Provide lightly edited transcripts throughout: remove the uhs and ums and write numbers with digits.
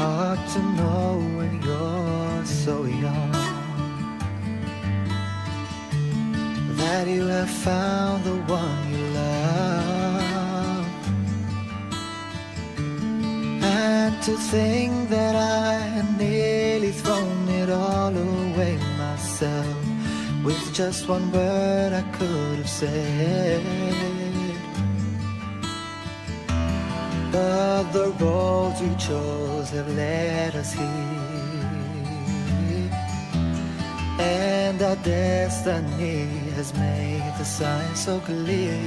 hard to know when you're so young that you have found the one you love. And to think that I had nearly thrown it all away myself with just one word I could have said. But the roads we chose have led us here, and our destiny has made the sign so clear.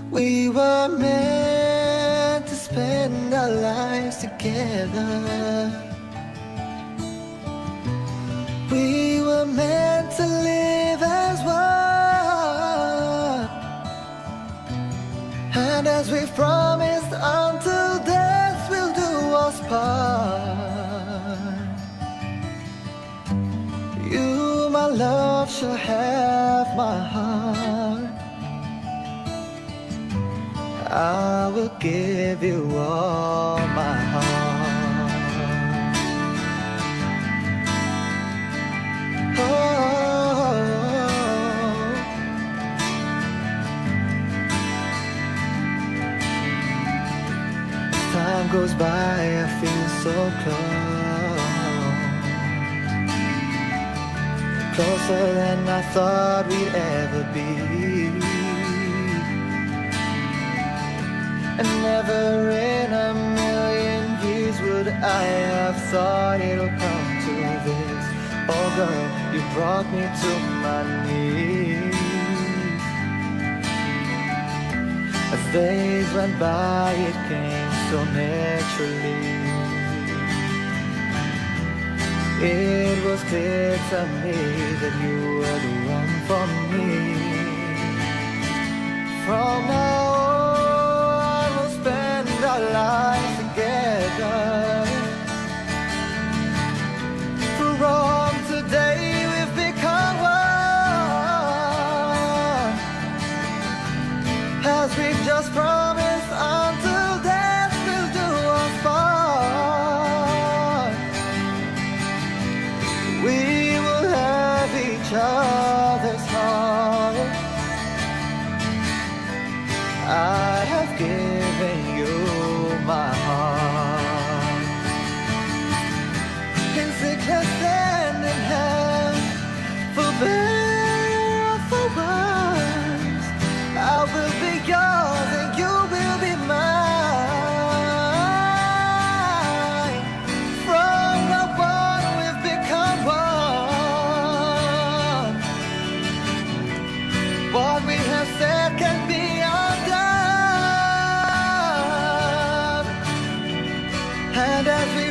We were meant to spend our lives together. We were meant to live as one, and as we've promised, until death will do us part. You, my love, shall have my heart. I will give you all my heart. Oh, as time goes by, I feel so close, closer than I thought we'd ever be. And never in a million years would I have thought it'll come to this. Oh girl, you brought me to my knees. As days went by, it came so naturally. It was clear to me that you were the one for me. From now on, we'll spend our lives together. From today, we've become one, as we've just promised, until death will do us part. We will have each other's heart. I have given you my heart. In sickness and in health, for better or for worse, I will be yours and you will be mine. From now on, we've become one. What we have said can be undone, and as we